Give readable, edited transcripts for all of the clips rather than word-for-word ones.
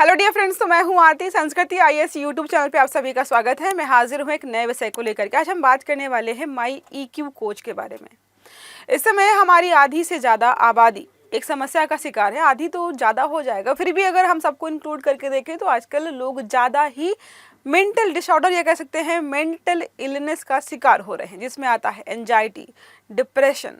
Hello dear friends, तो मैं हूं आरती। संस्कृति आईएएस यूट्यूब चैनल पे आप सभी का स्वागत है। मैं हाजिर हूं एक नए विषय को लेकर के। आज हम बात करने वाले हैं माई ईक्यू कोच के बारे में। इस समय हमारी आधी से ज़्यादा आबादी एक समस्या का शिकार है। आधी तो ज़्यादा हो जाएगा, फिर भी अगर हम सबको इंक्लूड करके देखें तो आजकल लोग ज़्यादा ही मेंटल डिसऑर्डर या कह सकते हैं मेंटल इलनेस का शिकार हो रहे हैं, जिसमें आता है एंजाइटी, डिप्रेशन,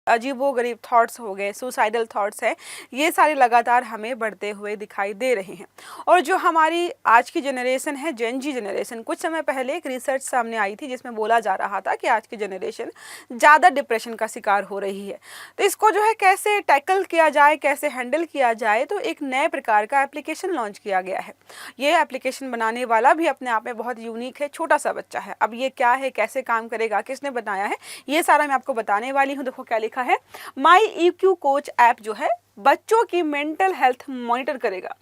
अजीबोगरीब थॉट्स हो गए, सुसाइडल थॉट्स हैं। ये सारे लगातार हमें बढ़ते हुए दिखाई दे रहे हैं। और जो हमारी आज की जनरेशन है, जेन जी जनरेशन, कुछ समय पहले एक रिसर्च सामने आई थी जिसमें बोला जा रहा था कि आज की जनरेशन ज़्यादा डिप्रेशन का शिकार हो रही है। तो इसको जो है कैसे टैकल किया जाए, कैसे हैंडल किया जाए, तो एक नए प्रकार का एप्लीकेशन लॉन्च किया गया है। ये एप्लीकेशन बनाने वाला भी अपने आप में बहुत यूनिक है, छोटा सा बच्चा है। अब ये क्या है, कैसे काम करेगा, किसने बनाया है, ये सारा मैं आपको बताने वाली हूँ। देखो क्या लिखा है, माई ईक्यू कोच ऐप जो है बच्चों की मेंटल हेल्थ मॉनिटर करेगा।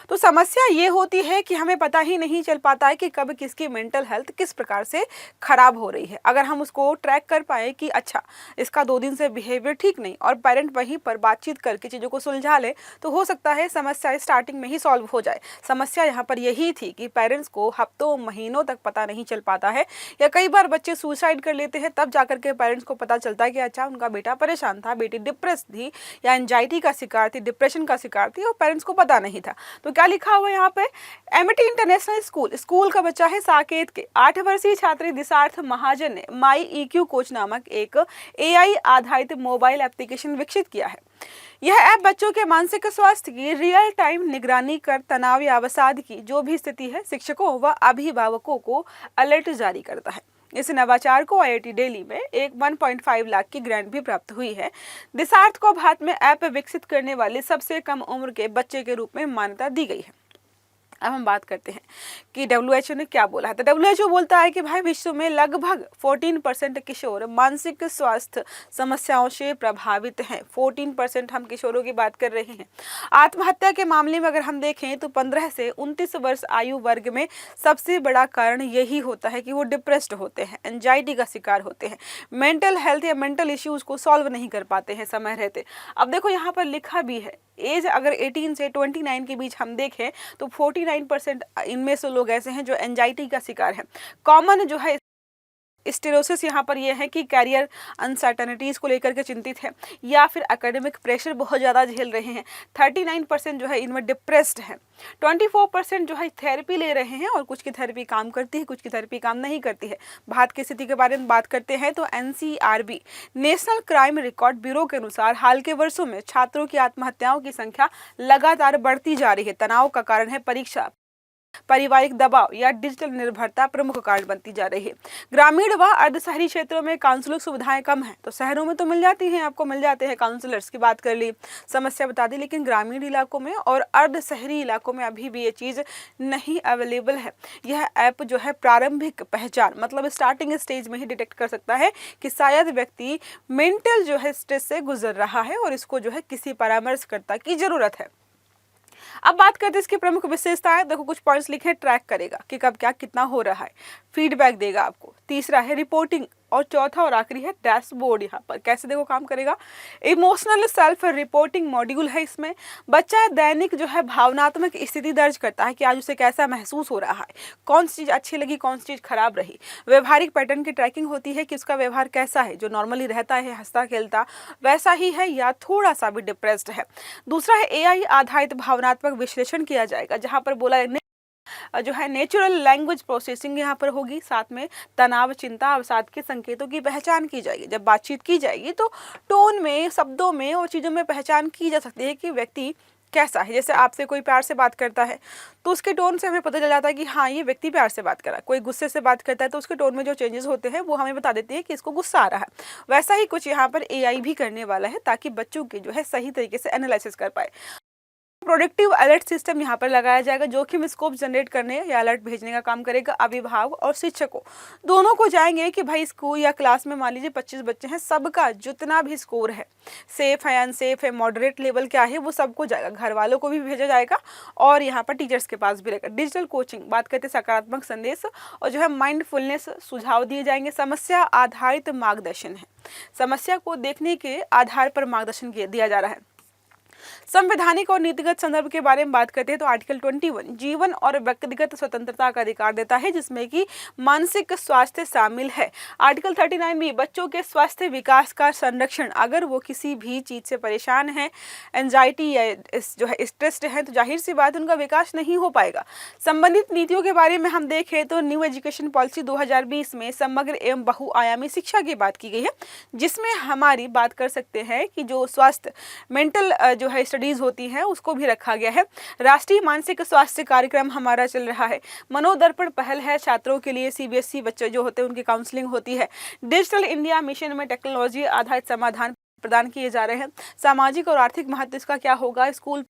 तो समस्या ये होती है कि हमें पता ही नहीं चल पाता है कि कब किसकी मेंटल हेल्थ किस प्रकार से खराब हो रही है। अगर हम उसको ट्रैक कर पाए कि अच्छा इसका 2 दिन से बिहेवियर ठीक नहीं, और पेरेंट वहीं पर बातचीत करके चीज़ों को सुलझा ले, तो हो सकता है समस्या स्टार्टिंग में ही सॉल्व हो जाए। समस्या यहाँ पर यही थी कि पेरेंट्स को हफ्तों महीनों तक पता नहीं चल पाता है, या कई बार बच्चे सुसाइड कर लेते हैं, तब जाकर के पेरेंट्स को पता चलता है कि अच्छा उनका बेटा परेशान था, बेटी डिप्रेस थी, या एंजाइटी का शिकार थी, डिप्रेशन का शिकार थी, और पेरेंट्स को पता नहीं था। तो क्या लिखा हुआ है यहाँ पे, एमिटी इंटरनेशनल स्कूल का बच्चा है साकेत के 8 वर्षीय छात्री दिशार्थ महाजन ने माई ईक्यू कोच नामक एक एआई आधारित मोबाइल एप्लीकेशन विकसित किया है। यह ऐप बच्चों के मानसिक स्वास्थ्य की रियल टाइम निगरानी कर तनाव या अवसाद की जो भी स्थिति है, शिक्षकों व अभिभावकों को अलर्ट जारी करता है। इस नवाचार को आईआईटी दिल्ली में एक 1.5 लाख की ग्रांट भी प्राप्त हुई है। दिशार्थ को भारत में ऐप विकसित करने वाले सबसे कम उम्र के बच्चे के रूप में मान्यता दी गई है। अब हम बात करते हैं कि डब्ल्यूएचओ ने क्या बोला है। तो डब्ल्यूएचओ बोलता है कि भाई विश्व में लगभग 14% किशोर मानसिक स्वास्थ्य समस्याओं से प्रभावित हैं। 14% हम किशोरों की बात कर रहे हैं। आत्महत्या के मामले में अगर हम देखें तो 15 से 29 वर्ष आयु वर्ग में सबसे बड़ा कारण यही होता है कि वो डिप्रेस्ड होते हैं, एंजाइटी का शिकार होते हैं, मेंटल हेल्थ या मेंटल इश्यूज को सॉल्व नहीं कर पाते हैं समय रहते। अब देखो यहाँ पर लिखा भी है, एज अगर 18 से 29 के बीच हम देखें तो 49% इनमें से लोग ऐसे हैं जो एंजाइटी का शिकार हैं। कॉमन जो है स्टेरोसिस यहाँ पर यह है कि कैरियर अनसर्टनिटीज़ को लेकर के चिंतित है, या फिर एकेडमिक प्रेशर बहुत ज़्यादा झेल रहे हैं। 39% जो है इनमें डिप्रेस्ड है। 24% जो है थेरेपी ले रहे हैं, और कुछ की थेरेपी काम करती है, कुछ की थेरेपी काम नहीं करती है। भारत की स्थिति के बारे में बात करते हैं तो NCRB national crime record bureau के अनुसार हाल के वर्षों में छात्रों की आत्महत्याओं की संख्या लगातार बढ़ती जा रही है। तनाव का कारण है परीक्षा, पारिवारिक दबाव या डिजिटल निर्भरता प्रमुख कारण बनती जा रही है। ग्रामीण व अर्ध शहरी क्षेत्रों में काउंसलिंग सुविधाएं कम हैं। तो शहरों में तो मिल जाती हैं, आपको मिल जाते हैं काउंसलर्स की बात कर ली, समस्या बता दी, लेकिन ग्रामीण इलाकों में और अर्ध शहरी इलाकों में अभी भी ये चीज़ नहीं अवेलेबल है। यह ऐप जो है प्रारंभिक पहचान मतलब स्टार्टिंग स्टेज में ही डिटेक्ट कर सकता है कि शायद व्यक्ति मेंटल जो है स्ट्रेस से गुजर रहा है और इसको जो है किसी परामर्शकर्ता की जरूरत है। अब बात करते हैं इसकी प्रमुख विशेषताएं। देखो कुछ पॉइंट्स लिखे, ट्रैक करेगा कि कब क्या कितना हो रहा है, फीडबैक देगा आपको। तीसरा है रिपोर्टिंग, और चौथा और आखिरी है डैशबोर्ड। यहाँ पर कैसे देखो काम करेगा, इमोशनल सेल्फ रिपोर्टिंग मॉड्यूल है इसमें। बच्चा दैनिक जो है भावनात्मक स्थिति दर्ज करता है कि आज उसे कैसा महसूस हो रहा है, कौन सी चीज़ अच्छी लगी, कौन सी चीज़ खराब रही। व्यवहारिक पैटर्न की ट्रैकिंग होती है कि उसका व्यवहार कैसा है, जो नॉर्मली रहता है हंसता खेलता वैसा ही है या थोड़ा सा भी डिप्रेस्ड है। दूसरा है एआई आधारित भावनात्मक विश्लेषण किया जाएगा, जहाँ पर बोला जो है नेचुरल लैंग्वेज प्रोसेसिंग यहाँ पर होगी। साथ में तनाव, चिंता, अवसाद के संकेतों की पहचान की जाएगी। जब बातचीत की जाएगी तो टोन में, शब्दों में और चीज़ों में पहचान की जा सकती है कि व्यक्ति कैसा है। जैसे आपसे कोई प्यार से बात करता है तो उसके टोन से हमें पता चल जाता है कि हाँ ये व्यक्ति प्यार से बात कर रहा है। कोई गुस्से से बात करता है तो उसके टोन में जो चेंजेस होते हैं वो हमें बता देते हैं कि इसको गुस्सा आ रहा है। वैसा ही कुछ यहाँ पर एआई भी करने वाला है, ताकि बच्चों की जो है सही तरीके से एनालिसिस कर पाए। प्रोडक्टिव अलर्ट सिस्टम यहाँ पर लगाया जाएगा, जोखिम स्कोप जनरेट करने या अलर्ट भेजने का काम करेगा। अभिभावक और शिक्षकों दोनों को जाएंगे कि भाई स्कूल या क्लास में मान लीजिए 25 बच्चे हैं, सबका जितना भी स्कोर है, सेफ है, अनसेफ है, मॉडरेट लेवल क्या है, वो सबको जाएगा। घर वालों को भी भेजा जाएगा और यहाँ पर टीचर्स के पास भी रहेगा। डिजिटल कोचिंग, बात करते सकारात्मक संदेश और जो है माइंडफुलनेस सुझाव दिए जाएंगे। समस्या आधारित मार्गदर्शन है, समस्या को देखने के आधार पर मार्गदर्शन दिया जा रहा है। संवैधानिक और नीतिगत संदर्भ के बारे में बात करते हैं तो आर्टिकल 21 जीवन और व्यक्तिगत स्वतंत्रता का अधिकार देता है, जिसमें कि मानसिक स्वास्थ्य शामिल है। आर्टिकल 39 भी बच्चों के स्वास्थ्य विकास का संरक्षण, अगर वो किसी भी चीज से परेशान है, एंजाइटी या जो है स्ट्रेस्ड है, तो जाहिर सी बात उनका विकास नहीं हो पाएगा। संबंधित नीतियों के बारे में हम देखें तो न्यू एजुकेशन पॉलिसी 2020 में समग्र एवं बहुआयामी शिक्षा की बात की गई है, जिसमें हमारी बात कर सकते हैं कि जो स्वास्थ्य मेंटल जो है स्टडीज होती हैं उसको भी रखा गया है। राष्ट्रीय मानसिक स्वास्थ्य कार्यक्रम हमारा चल रहा है। मनोदर्पण पहल है छात्रों के लिए, सीबीएसई बच्चे जो होते हैं उनकी काउंसलिंग होती है। डिजिटल इंडिया मिशन में टेक्नोलॉजी आधारित समाधान प्रदान किए जा रहे हैं। सामाजिक और आर्थिक महत्व इसका क्या होगा, स्कूल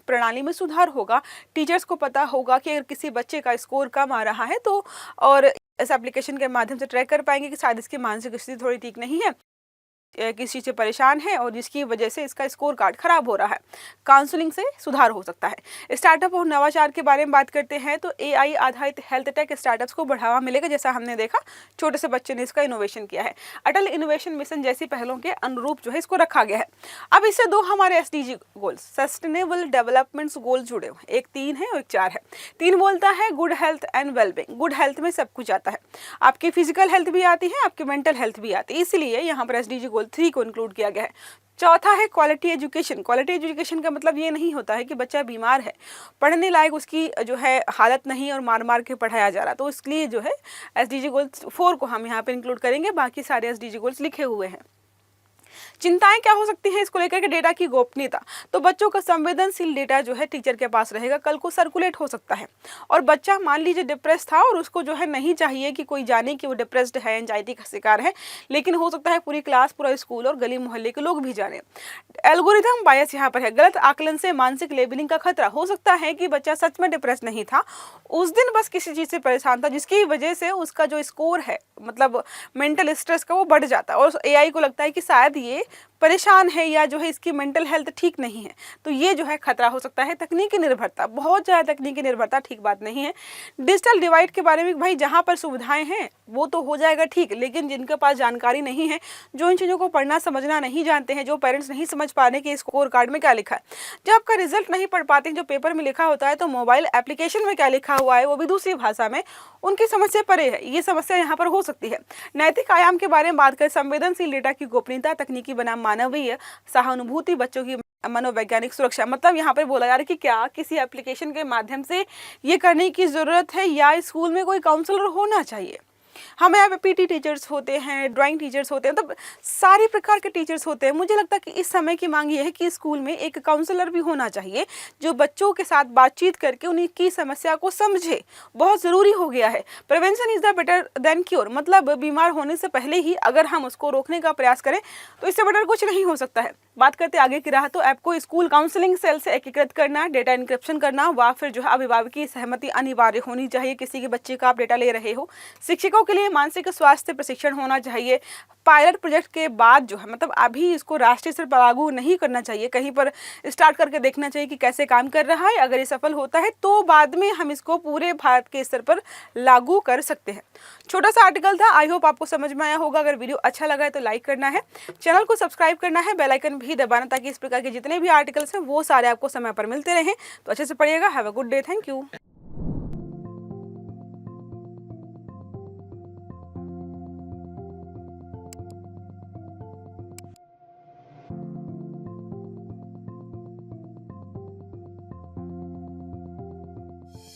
प्रणाली में सुधार होगा। टीचर्स को पता होगा कि अगर किसी बच्चे का स्कोर कम आ रहा है तो और इस एप्लीकेशन के माध्यम से ट्रैक कर पाएंगे कि शायद इसकी मानसिक स्थिति थोड़ी ठीक नहीं है, किसी चीज़ से परेशान है और जिसकी वजह से इसका स्कोर कार्ड खराब हो रहा है। काउंसलिंग से सुधार हो सकता है। स्टार्टअप और नवाचार के बारे में बात करते हैं तो एआई आधारित हेल्थ टेक स्टार्टअप्स को बढ़ावा मिलेगा। जैसा हमने देखा छोटे से बच्चे ने इसका इनोवेशन किया है। अटल इनोवेशन मिशन जैसी पहलों के अनुरूप जो है इसको रखा गया है। अब इससे दो हमारे SDG goals, sustainable development goal जुड़े हुए, एक 3 है और एक 4 है। 3 बोलता है good health and wellbeing. Good health में सब कुछ आता है, आपकी फिजिकल हेल्थ भी आती है, आपकी मेंटल हेल्थ भी आती है, इसलिए यहाँ पर एसडीजी गोल 3 को इंक्लूड किया गया है। चौथा है क्वालिटी एजुकेशन। क्वालिटी एजुकेशन का मतलब ये नहीं होता है कि बच्चा बीमार है, पढ़ने लायक उसकी जो है हालत नहीं और मार मार के पढ़ाया जा रहा, तो इसलिए जो है एसडीजी गोल्स 4 को हम यहाँ पे इंक्लूड करेंगे। बाकी सारे एसडीजी गोल्स लिखे हुए हैं। चिंताएं क्या हो सकती हैं इसको लेकर के, डेटा की गोपनीयता। तो बच्चों का संवेदनशील डेटा जो है टीचर के पास रहेगा, कल को सर्कुलेट हो सकता है। और बच्चा मान लीजिए डिप्रेस था और उसको जो है नहीं चाहिए कि कोई जाने कि वो डिप्रेस्ड है, एंजाइटी का शिकार है, लेकिन हो सकता है पूरी क्लास, पूरा स्कूल और गली मोहल्ले के लोग भी जाने। एल्गोरिथम बायस यहाँ पर है, गलत आकलन से मानसिक लेबलिंग का खतरा। हो सकता है कि बच्चा सच में डिप्रेस नहीं था, उस दिन बस किसी चीज़ से परेशान था जिसकी वजह से उसका जो स्कोर है मतलब मेंटल स्ट्रेस का वो बढ़ जाता है और एआई को लगता है कि शायद ये परेशान है या जो है इसकी मेंटल हेल्थ ठीक नहीं है, तो ये जो है खतरा हो सकता है। तकनीकी निर्भरता, बहुत ज़्यादा तकनीकी निर्भरता ठीक बात नहीं है। डिजिटल डिवाइड के बारे में भाई जहाँ पर सुविधाएं हैं वो तो हो जाएगा ठीक, लेकिन जिनके पास जानकारी नहीं है, जो इन चीज़ों को पढ़ना समझना नहीं जानते हैं, जो पेरेंट्स नहीं समझ पा रहे कि स्कोर कार्ड में क्या लिखा है, जब आपका रिजल्ट नहीं पढ़ पाते हैं जो पेपर में लिखा होता है, तो मोबाइल एप्लीकेशन में क्या लिखा हुआ है वो भी दूसरी भाषा में, उनकी समझ से परे है। ये समस्या यहाँ पर हो सकती है। नैतिक आयाम के बारे में बात करें, संवेदनशील डेटा की गोपनीयता, तकनीकी बनाम मानवीय सहानुभूति, बच्चों की मनोवैज्ञानिक सुरक्षा। मतलब यहाँ पर बोला जा रहा है कि क्या किसी एप्लीकेशन के माध्यम से ये करने की ज़रूरत है या स्कूल में कोई काउंसलर होना चाहिए। हमें यहाँ पे पीटी टीचर्स होते हैं, ड्राइंग टीचर्स होते हैं, मतलब सारे प्रकार के टीचर्स होते हैं। मुझे लगता है कि इस समय की मांग ये है कि स्कूल में एक काउंसलर भी होना चाहिए जो बच्चों के साथ बातचीत करके उनकी समस्या को समझे। बहुत ज़रूरी हो गया है। Prevention is the better than cure, मतलब बीमार होने से पहले ही अगर हम उसको रोकने का प्रयास करें तो इससे बेटर कुछ नहीं हो सकता है। बात करते आगे की राह, तो ऐप को स्कूल काउंसलिंग सेल से एकीकृत करना, डेटा इंक्रिप्शन करना, व फिर जो है अभिभावक की सहमति अनिवार्य होनी चाहिए किसी के बच्चे का आप डेटा ले रहे हो। शिक्षकों के लिए मानसिक स्वास्थ्य प्रशिक्षण होना चाहिए। पायलट प्रोजेक्ट के बाद जो है मतलब अभी इसको राष्ट्रीय स्तर पर लागू नहीं करना चाहिए, कहीं पर स्टार्ट करके देखना चाहिए कि कैसे काम कर रहा है। अगर ये सफल होता है तो बाद में हम इसको पूरे भारत के स्तर पर लागू कर सकते हैं। छोटा सा आर्टिकल था, आई होप आपको समझ में आया होगा। अगर वीडियो अच्छा लगा है तो लाइक करना है, चैनल को सब्सक्राइब करना है, बेल आइकन भी दबाना ताकि इस प्रकार के जितने भी आर्टिकल्स हैं वो सारे आपको समय पर मिलते रहें। तो अच्छे से पढ़िएगा। Have a good day, thank you.